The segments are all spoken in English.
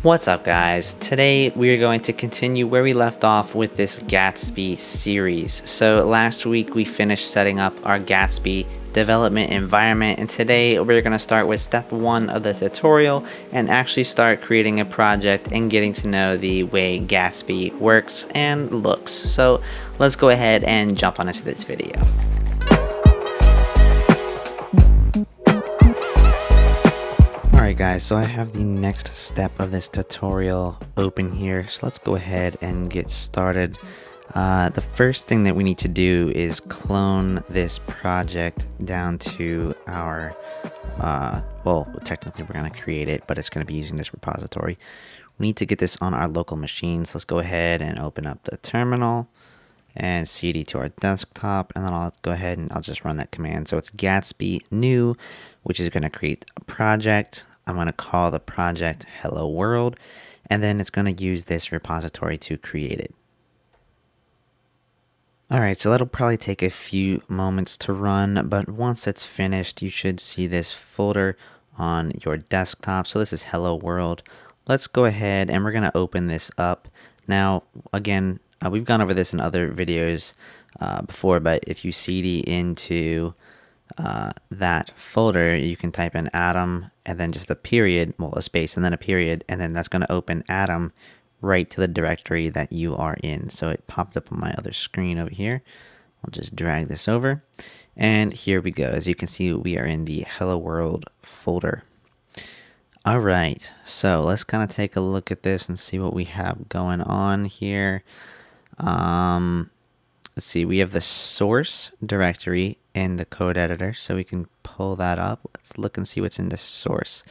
What's up, guys? Today we are going to continue where we left off with this Gatsby series. So last week we finished setting up our Gatsby development environment, and today we're going to start with step 1 of the tutorial and actually start creating a project and getting to know the way Gatsby works and looks. So let's go ahead and jump on into this video. Alright guys, so I have the next step of this tutorial open here, so let's go ahead and get started. The first thing that we need to do is clone this project down to our, well, technically we're going to create it, but it's going to be using this repository. We need to get this on our local machines. Let's go ahead and open up the terminal and cd to our desktop, and then I'll go ahead and I'll just run that command. So it's Gatsby new, which is going to create a project. I'm going to call the project Hello World, and then it's going to use this repository to create it. Alright, so that'll probably take a few moments to run, but once it's finished, you should see this folder on your desktop. So this is Hello World. Let's go ahead and we're going to open this up. Now, again, we've gone over this in other videos before, but if you cd into that folder, you can type in Atom and then just a period, well, a space and then a period, and then that's going to open Atom right to the directory that you are in. So it popped up on my other screen over here. I'll just drag this over, and here we go. As you can see, we are in the Hello World folder. All right, so let's kind of take a look at this and see what we have going on here. Let's see, we have the source directory in the code editor, so we can pull that up. Let's look and see what's in the source.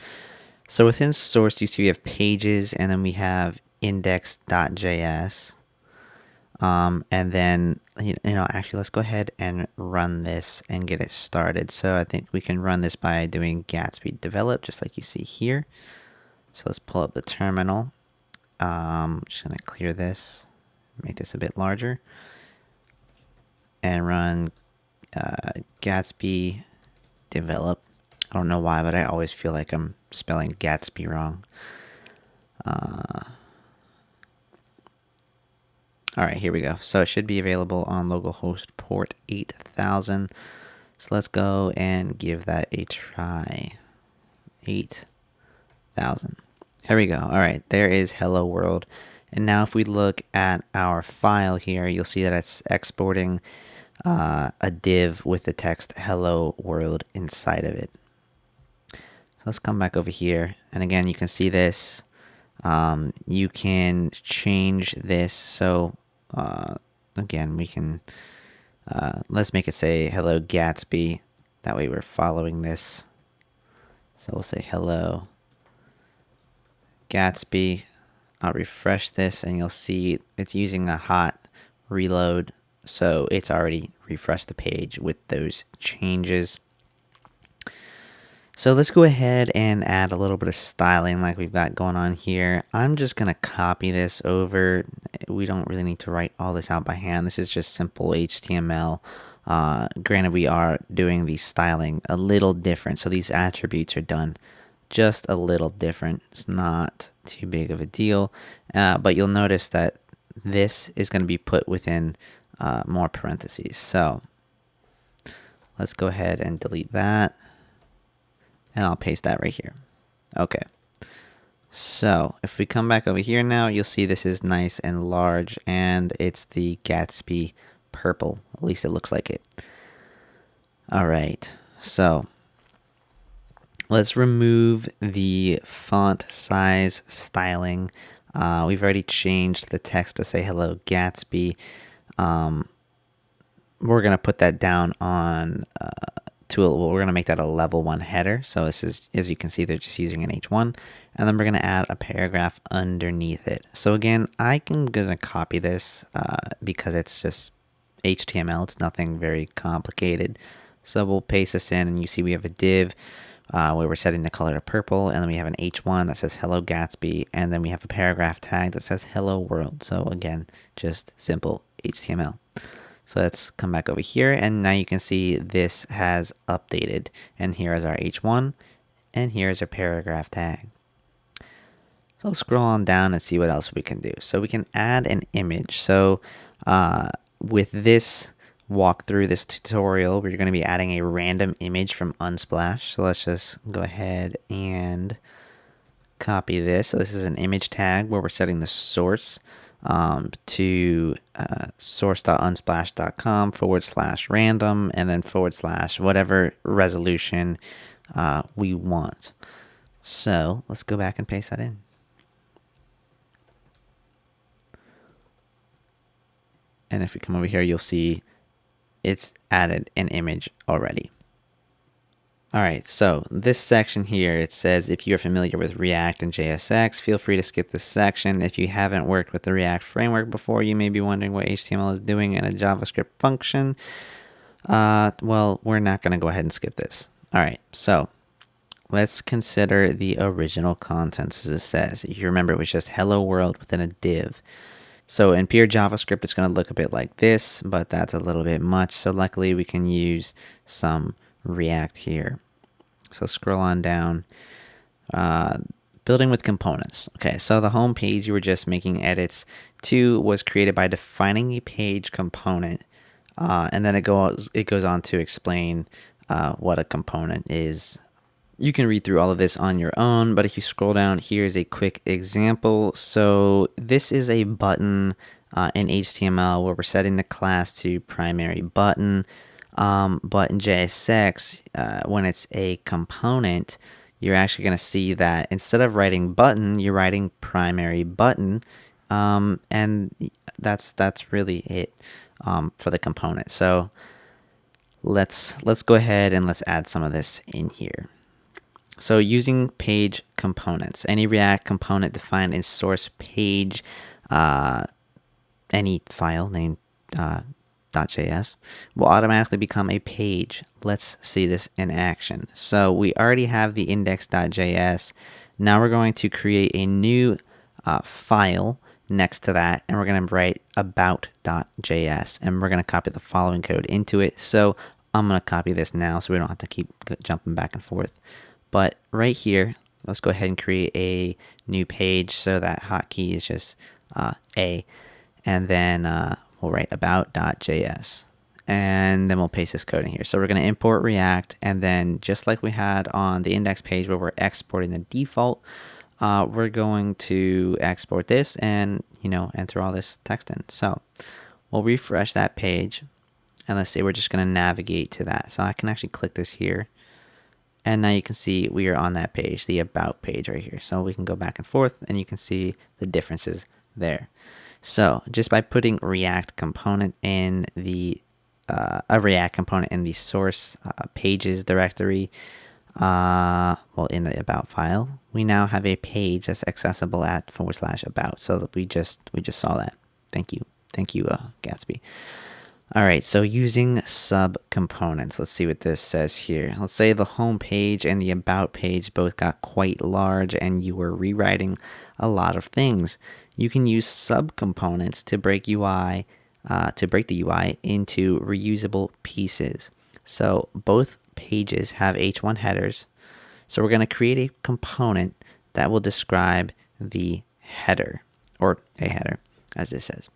So within source, you see we have pages, and then we have index.js. And then, actually, let's go ahead and run this and get it started. So I think we can run this by doing Gatsby develop, just like you see here. So let's pull up the terminal. Just going to clear this, make this a bit larger, and run Gatsby develop. I don't know why, but I always feel like I'm spelling Gatsby wrong. Alright, here we go. So it should be available on localhost port 8000. So let's go and give that a try. 8000. Here we go. Alright, there is Hello World. And now if we look at our file here, you'll see that it's exporting a div with the text Hello World inside of it. So let's come back over here. And again, you can see this. You can change this. So again, we can, let's make it say Hello Gatsby. That way we're following this. So we'll say Hello Gatsby. I'll refresh this and you'll see it's using a hot reload. So it's already refreshed the page with those changes. So let's go ahead and add a little bit of styling like we've got going on here. I'm just going to copy this over. We don't really need to write all this out by hand. This is just simple HTML. Granted, we are doing the styling a little different. So these attributes are done just a little different. It's not too big of a deal. But you'll notice that this is going to be put within more parentheses. So let's go ahead and delete that. And I'll paste that right here. Okay. So if we come back over here now, you'll see this is nice and large, and it's the Gatsby purple. At least it looks like it. All right. So let's remove the font size styling. We've already changed the text to say Hello Gatsby. We're going to put that down on we're going to make that a level 1 header. So this is, as you can see, they're just using an H1, and then we're going to add a paragraph underneath it. So again, I'm going to copy this because it's just HTML. It's nothing very complicated. So we'll paste this in, and you see we have a div where we're setting the color to purple, and then we have an H1 that says Hello Gatsby, and then we have a paragraph tag that says Hello World. So again, just simple HTML. So let's come back over here, and now you can see this has updated, and here is our H1, and here's our paragraph tag. Let's scroll on down and see what else we can do. So we can add an image. So with this walk through this tutorial, we're going to be adding a random image from Unsplash. So let's just go ahead and copy this. So this is an image tag where we're setting the source to source.unsplash.com/random and then / whatever resolution we want. So let's go back and paste that in. And if we come over here, you'll see it's added an image already. All right, so this section here, it says if you're familiar with React and JSX, feel free to skip this section. If you haven't worked with the React framework before, you may be wondering what HTML is doing in a JavaScript function. Well, we're not going to go ahead and skip this. All right, so let's consider the original contents as it says. If you remember, it was just hello world within a div. So in pure JavaScript, it's going to look a bit like this, but that's a little bit much. So luckily, we can use some React here. So scroll on down. Building with components. Okay, so the home page you were just making edits to was created by defining a page component, and then it goes on to explain what a component is. You can read through all of this on your own, but if you scroll down, here's a quick example. So this is a button in HTML where we're setting the class to primary button. But in JSX, when it's a component, you're actually going to see that instead of writing button, you're writing primary button. And that's really it for the component. So let's go ahead and let's add some of this in here. So using page components, any React component defined in source page, any file named .js will automatically become a page. Let's see this in action. So we already have the index.js. Now we're going to create a new file next to that, and we're going to write about.js, and we're going to copy the following code into it. So I'm going to copy this now so we don't have to keep jumping back and forth. But right here, let's go ahead and create a new page. So that hotkey is just A, and then we'll write about.js, and then we'll paste this code in here. So we're going to import React, and then just like we had on the index page where we're exporting the default, we're going to export this and enter all this text in. So we'll refresh that page, and let's say we're just going to navigate to that. So I can actually click this here. And now you can see we are on that page, the about page right here. So we can go back and forth, and you can see the differences there. So just by putting React component in the a React component in the source pages directory, well, in the about file, we now have a page that's accessible at /about. So that we just saw that. Thank you, Gatsby. All right, so using subcomponents, let's see what this says here. Let's say the home page and the about page both got quite large and you were rewriting a lot of things. You can use subcomponents to break the UI into reusable pieces. So both pages have h1 headers. So we're going to create a component that will describe the header, or a header, as it says.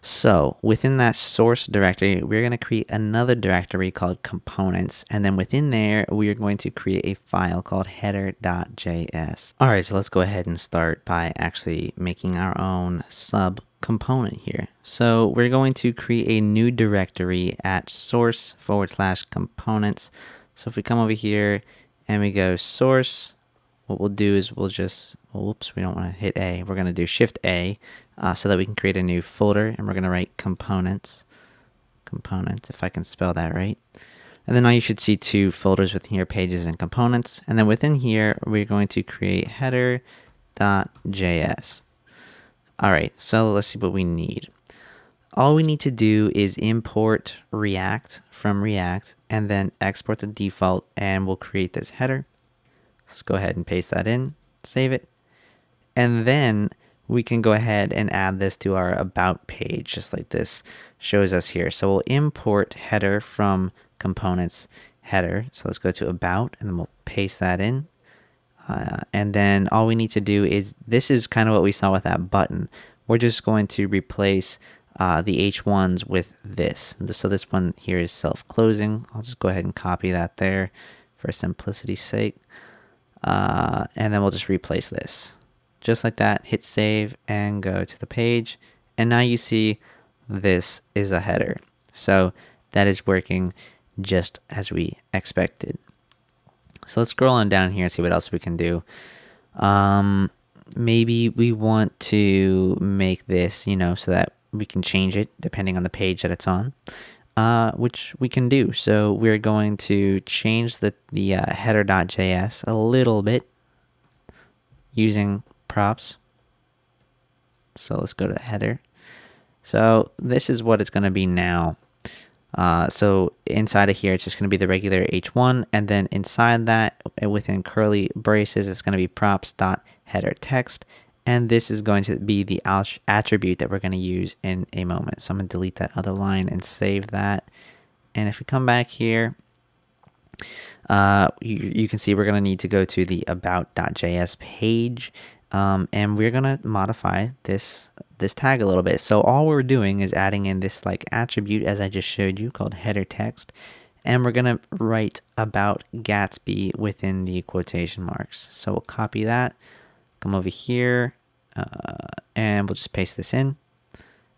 So within that source directory, we're going to create another directory called components. And then within there, we are going to create a file called header.js. All right, so let's go ahead and start by actually making our own sub component here. So we're going to create a new directory at source / components. So if we come over here and we go source, what we'll do is we'll just, whoops, we don't want to hit A. We're going to do Shift A so that we can create a new folder, and we're going to write components, if I can spell that right. And then now you should see two folders within here, pages and components. And then within here, we're going to create header.js. All right, so let's see what we need. All we need to do is import React from React and then export the default, and we'll create this header. Let's go ahead and paste that in, save it. And then we can go ahead and add this to our about page, just like this shows us here. So we'll import header from components header. So let's go to about, and then we'll paste that in. And then all we need to do is, this is kind of what we saw with that button. We're just going to replace the H1s with this. So this one here is self-closing. I'll just go ahead and copy that there for simplicity's sake. And then we'll just replace this. Just like that, hit save and go to the page. And now you see this is a header. So that is working just as we expected. So let's scroll on down here and see what else we can do. Maybe we want to make this, so that we can change it depending on the page that it's on, which we can do. So we're going to change the header.js a little bit using props. So let's go to the header. So this is what it's going to be now. So inside of here, it's just going to be the regular H1, and then inside that, within curly braces, it's going to be props.headerText, and this is going to be the attribute that we're going to use in a moment. So I'm going to delete that other line and save that. And if we come back here, you can see we're going to need to go to the about.js page, and we're going to modify this tag a little bit. So all we're doing is adding in this attribute, as I just showed you, called header text, and we're going to write about Gatsby within the quotation marks. So we'll copy that, come over here, and we'll just paste this in,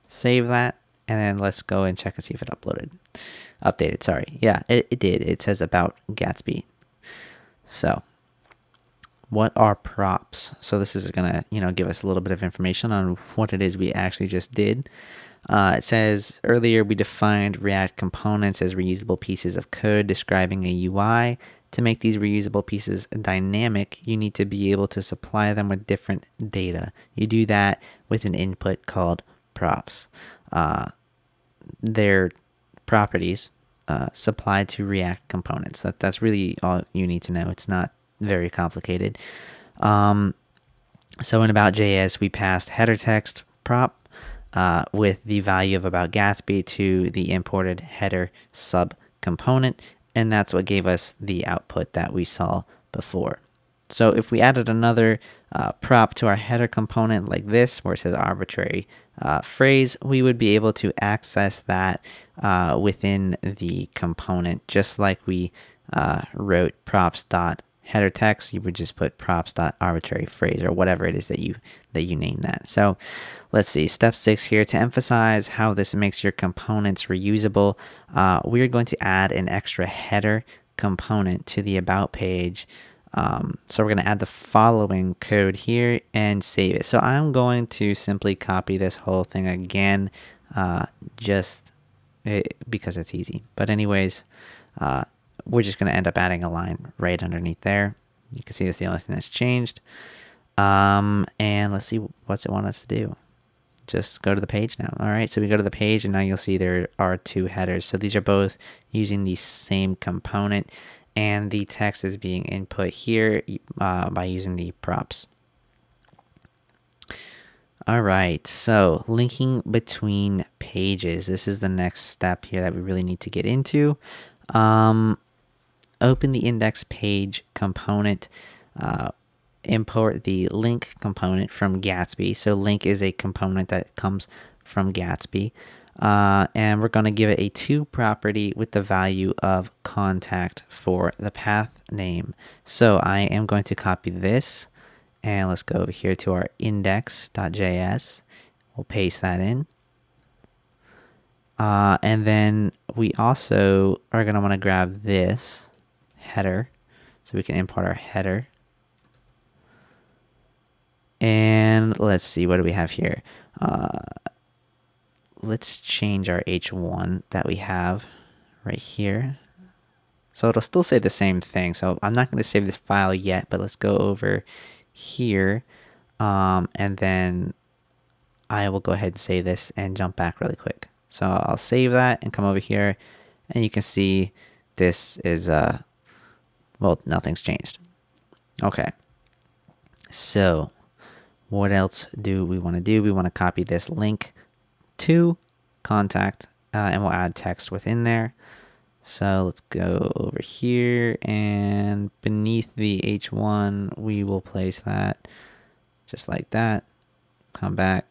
save that, and then let's go and check and see if it updated. Sorry. Yeah, it did. It says about Gatsby. So what are props? So this is going to, give us a little bit of information on what it is we actually just did. It says earlier we defined React components as reusable pieces of code describing a UI. To make these reusable pieces dynamic, you need to be able to supply them with different data. You do that with an input called props. They're properties supplied to React components. That's really all you need to know. It's not very complicated. So in about.js, we passed header text prop with the value of about Gatsby to the imported header sub component, and that's what gave us the output that we saw before. So if we added another prop to our header component like this, where it says arbitrary phrase, we would be able to access that within the component, just like we wrote props.header text. You would just put props.arbitrary phrase, or whatever it is that you name that. So let's see, step 6 here, to emphasize how this makes your components reusable, we're going to add an extra header component to the about page. So we're going to add the following code here and save it. So I'm going to simply copy this whole thing again, because it's easy. But anyways, we're just going to end up adding a line right underneath there. You can see that's the only thing that's changed. And let's see, what's it want us to do? Just go to the page now. All right, so we go to the page, and now you'll see there are 2 headers. So these are both using the same component, and the text is being input here by using the props. All right, so linking between pages. This is the next step here that we really need to get into. Open the index page component, import the link component from Gatsby. So link is a component that comes from Gatsby. And we're going to give it a to property with the value of contact for the path name. So I am going to copy this, and let's go over here to our index.js. We'll paste that in. And then we also are going to want to grab this header, so we can import our header. And let's see, what do we have here? Let's change our H1 that we have right here. So it'll still say the same thing. So I'm not going to save this file yet, but let's go over here. And then I will go ahead and save this and jump back really quick. So I'll save that and come over here, and you can see this is, well, nothing's changed. Okay. So what else do we want to do? We want to copy this link to contact, and we'll add text within there. So let's go over here, and beneath the H1, we will place that just like that. Come back.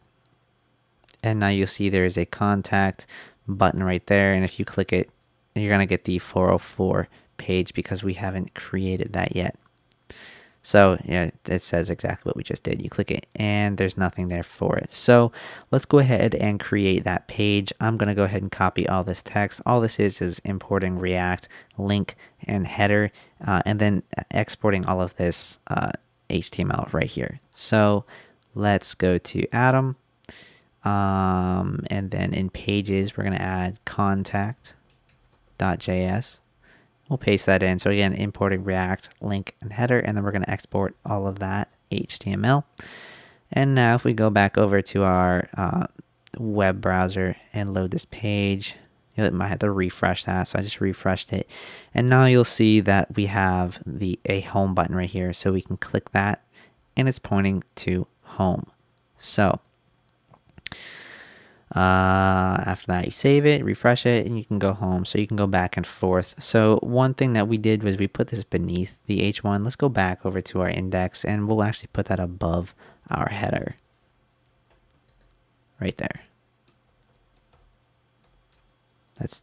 And now you'll see there is a contact button right there. And if you click it, you're going to get the 404 page because we haven't created that yet. So yeah, it says exactly what we just did. You click it and there's nothing there for it. So let's go ahead and create that page. I'm going to go ahead and copy all this text. All this is importing React, link, and header, and then exporting all of this HTML right here. So let's go to Atom. And then in pages, we're going to add contact.js. We'll paste that in. So again, importing React, link, and header, and then we're going to export all of that HTML. And now if we go back over to our web browser and load this page, you might have to refresh that. So I just refreshed it. And now you'll see that we have a home button right here. So we can click that and it's pointing to home. So after that, you save it, refresh it, and you can go home. So you can go back and forth. So one thing that we did was we put this beneath the H1. Let's go back over to our index, and we'll actually put that above our header. Right there. That's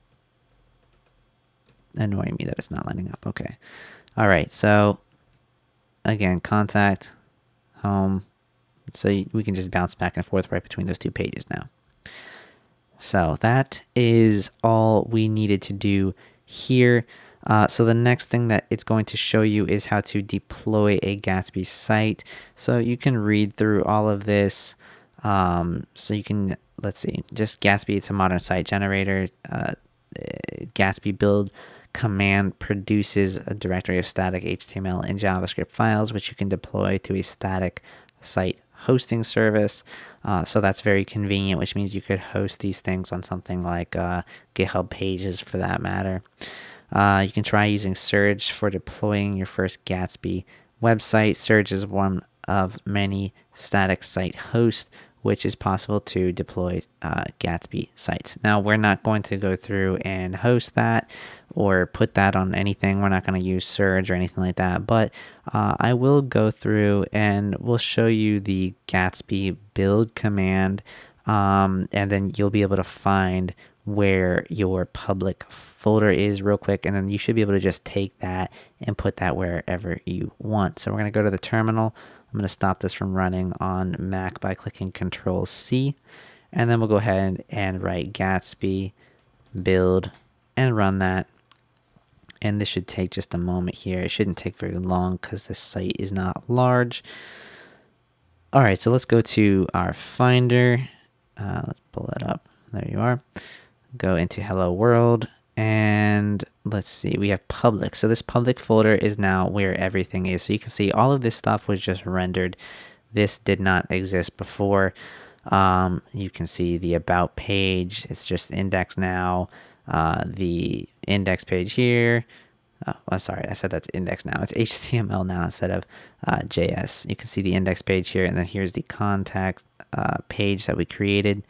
annoying me that it's not lining up. Okay. All right. So again, contact, home. So we can just bounce back and forth right between those two pages now. So that is all we needed to do here. So the next thing that it's going to show you is how to deploy a Gatsby site. So you can read through all of this. So you can, let's see, just Gatsby, it's a modern site generator. Gatsby build command produces a directory of static HTML and JavaScript files, which you can deploy to a static site hosting service. So that's very convenient, which means you could host these things on something like GitHub Pages for that matter. You can try using Surge for deploying your first Gatsby website. Surge is one of many static site hosts, which is possible to deploy Gatsby sites. Now, we're not going to go through and host that or put that on anything. We're not going to use Surge or anything like that, but I will go through and we'll show you the Gatsby build command, and then you'll be able to find where your public folder is real quick, and then you should be able to just take that and put that wherever you want. So we're going to go to the terminal. I'm going to stop this from running on Mac by clicking Control-C, and then we'll go ahead and write Gatsby build and run that. And this should take just a moment here. It shouldn't take very long because this site is not large. All right, so let's go to our Finder. Let's pull that up. There you are. Go into Hello World. And let's see, we have public. So this public folder is now where everything is. So you can see all of this stuff was just rendered. This did not exist before. You can see the about page. It's just index now. The index page here. Oh, sorry, I said that's index now. It's HTML now instead of JS. You can see the index page here, and then here's the contact page that we created.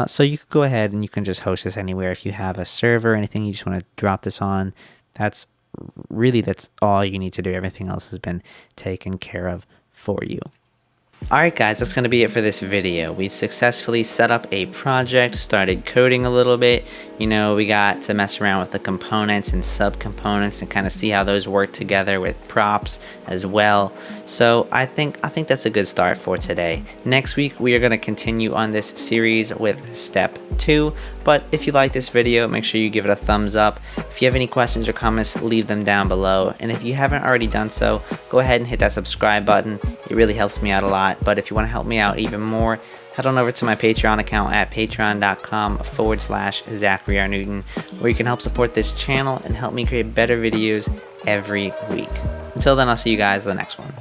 So you could go ahead and you can just host this anywhere. If you have a server or anything you just want to drop this on, that's all you need to do. Everything else has been taken care of for you. Alright guys, that's going to be it for this video. We've successfully set up a project, started coding a little bit. You know, we got to mess around with the components and subcomponents and kind of see how those work together with props as well. So I think that's a good start for today. Next week we are going to continue on this series with step 2. But if you like this video, make sure you give it a thumbs up. If you have any questions or comments, leave them down below. And if you haven't already done so, go ahead and hit that subscribe button. It really helps me out a lot. But if you want to help me out even more, head on over to my Patreon account at patreon.com/ZachryRNewton, where you can help support this channel and help me create better videos every week. Until then, I'll see you guys in the next one.